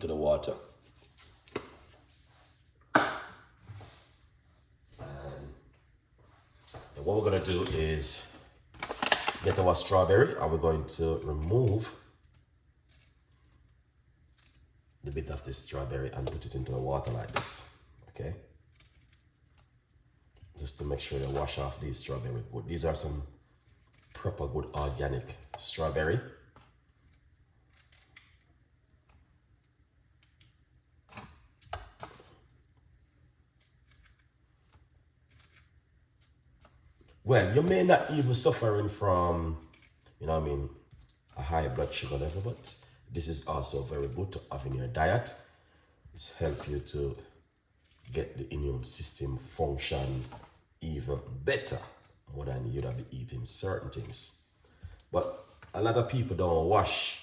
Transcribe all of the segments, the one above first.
into the water. And what we're gonna do is get our strawberry, and we're going to remove the bit of this strawberry and put it into the water like this, okay? Just to make sure you wash off these strawberry good. These are some proper good organic strawberry. Well, you may not even suffering from, you know what I mean, a high blood sugar level, but this is also very good to have in your diet. It's help you to get the immune system function even better, more than you'd have been eating certain things. But a lot of people don't wash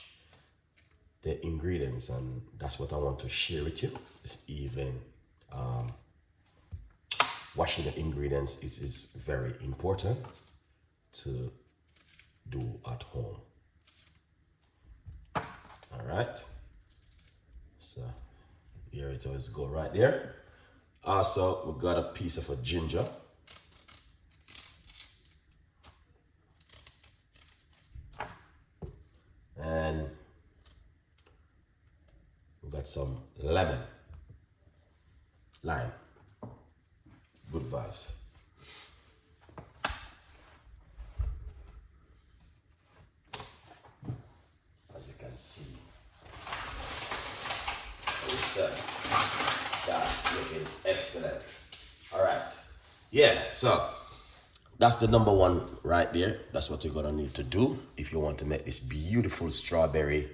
the ingredients, and that's what I want to share with you. It's even washing the ingredients is very important to do at home. All right, so here it is, go right there. Also, we got a piece of a ginger. And we got some lime. Good vibes. As you can see, that's looking excellent. All right. Yeah, so that's the number one right there. That's what you're gonna need to do if you want to make this beautiful strawberry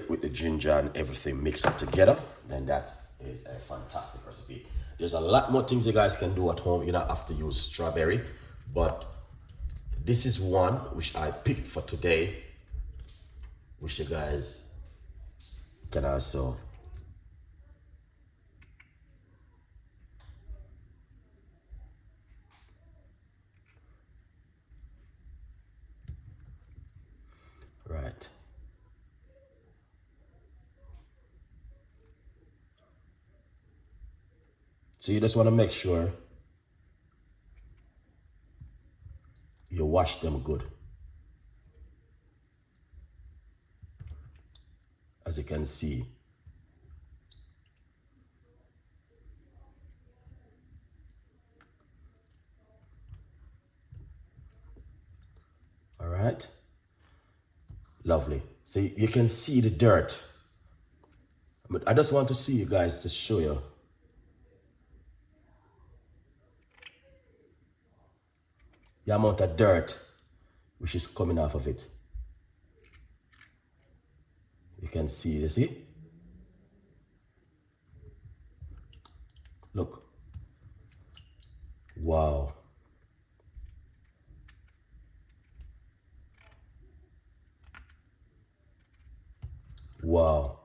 with the ginger and everything mixed up together. Then that is a fantastic recipe. There's a lot more things you guys can do at home. You don't have to use strawberry, but this is one which I picked for today, which you guys can also right. So you just want to make sure you wash them good. As you can see, all right, lovely. So you can see the dirt, but I just want to see you guys to show you the amount of dirt which is coming off of it. You can see, you see? Look. Wow. Wow.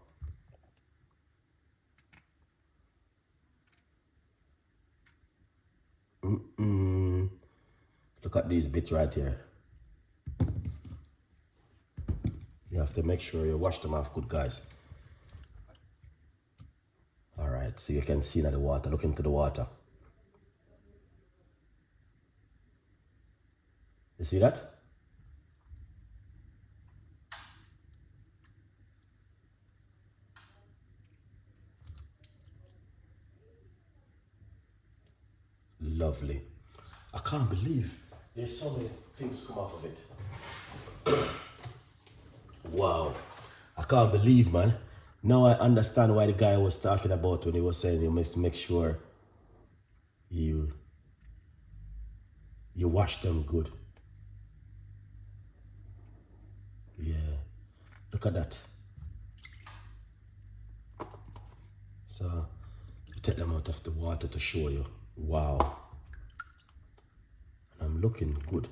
Look at these bits right here. You have to make sure you wash them off good, guys. All right, so you can see now the water. Look into the water. You see that? Lovely. I can't believe there's so many things come off of it. Wow. I can't believe, man. Now I understand why the guy was talking about when he was saying you must make sure you wash them good. Yeah. Look at that. So take them out of the water to show you. Wow. And I'm looking good.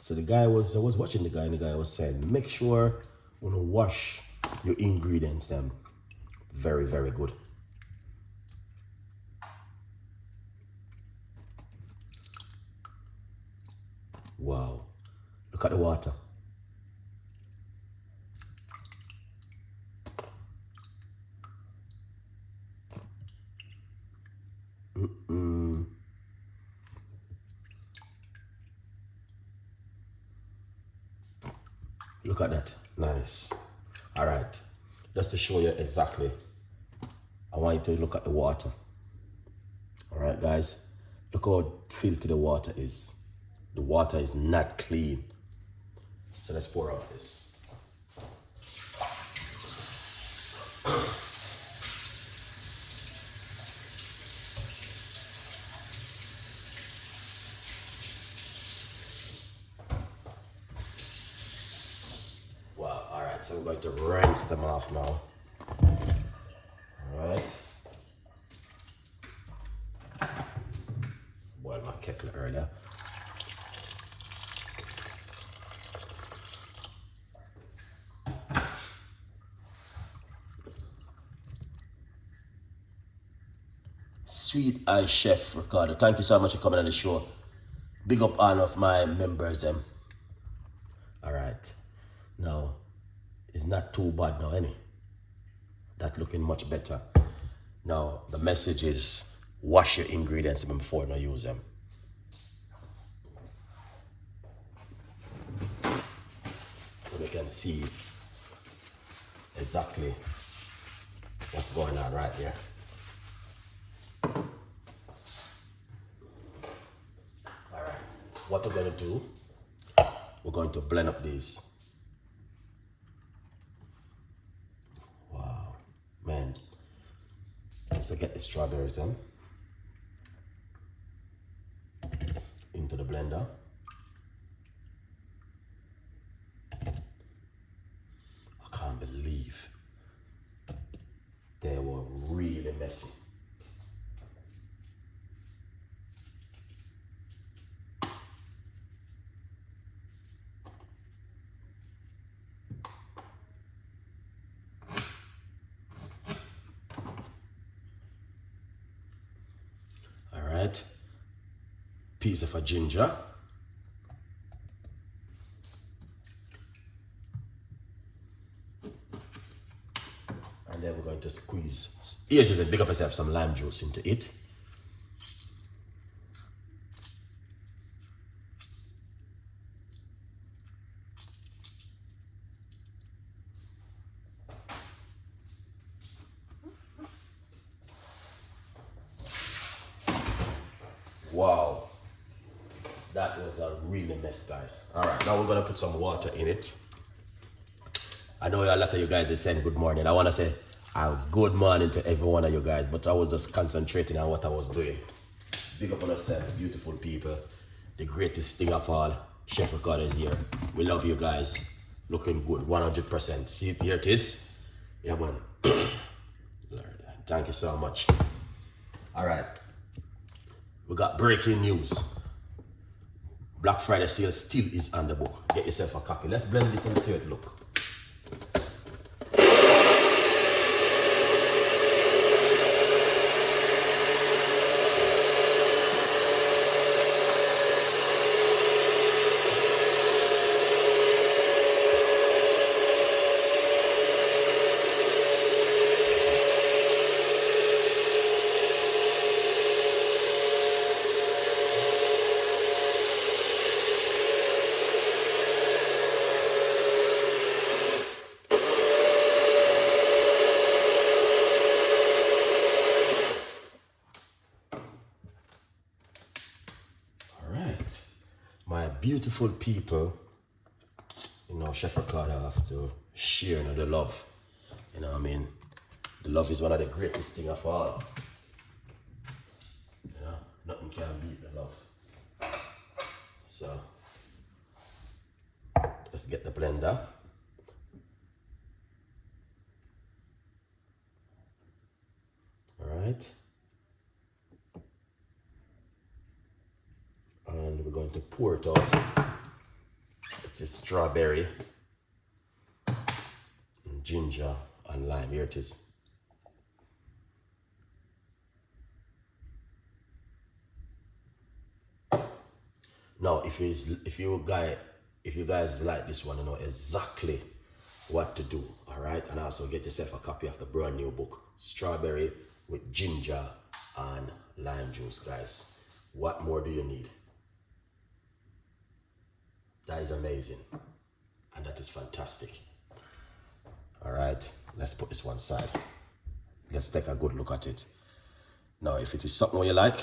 So I was watching the guy, and the guy was saying, make sure you wash your ingredients them very, very good. Wow. Look at the water. Look at that, nice. All right, just to show you exactly, I want you to look at the water. All right, guys, look how filthy the water is. The water is not clean. So let's pour off this. Wow, all right, so we're going to rinse them off now. All right. Boil my kettle earlier. Sweet Eye Chef Ricardo, thank you so much for coming on the show. Big up all of my members. All right, now it's not too bad now, any. That looking much better. Now the message is wash your ingredients before you use them. So you can see exactly what's going on right there. What we're going to do, we're going to blend up these. Wow, man. So get the strawberries into the blender. I can't believe they were really messy. Piece of a ginger, and then we're going to squeeze. Here's just a big up yourself some lime juice into it. Wow. That was a really mess, guys. All right, now we're gonna put some water in it. I know a lot of you guys are saying good morning. I wanna say a good morning to every one of you guys, but I was just concentrating on what I was doing. Big up on yourself, beautiful people. The greatest thing of all, Chef Ricardo is here. We love you guys. Looking good, 100%. See, here it is. Yeah, man. Lord, thank you so much. All right, we got breaking news. Black Friday sale still is on the book. Get yourself a copy. Let's blend this and see how it look. My beautiful people, you know, Chef Ricardo have to share, you know, the love. You know what I mean? The love is one of the greatest things of all. You know, nothing can beat the love. So, let's get the blender. All right. And we're going to pour it out. It's a strawberry, and ginger, and lime. Here it is. Now, if you guys like this one, you know exactly what to do. All right, and also get yourself a copy of the brand new book, Strawberry with Ginger and Lime Juice, guys. What more do you need? That is amazing, and that that is fantastic. All right, let's put this one side. Let's take a good look at it. Now, if it is something you like,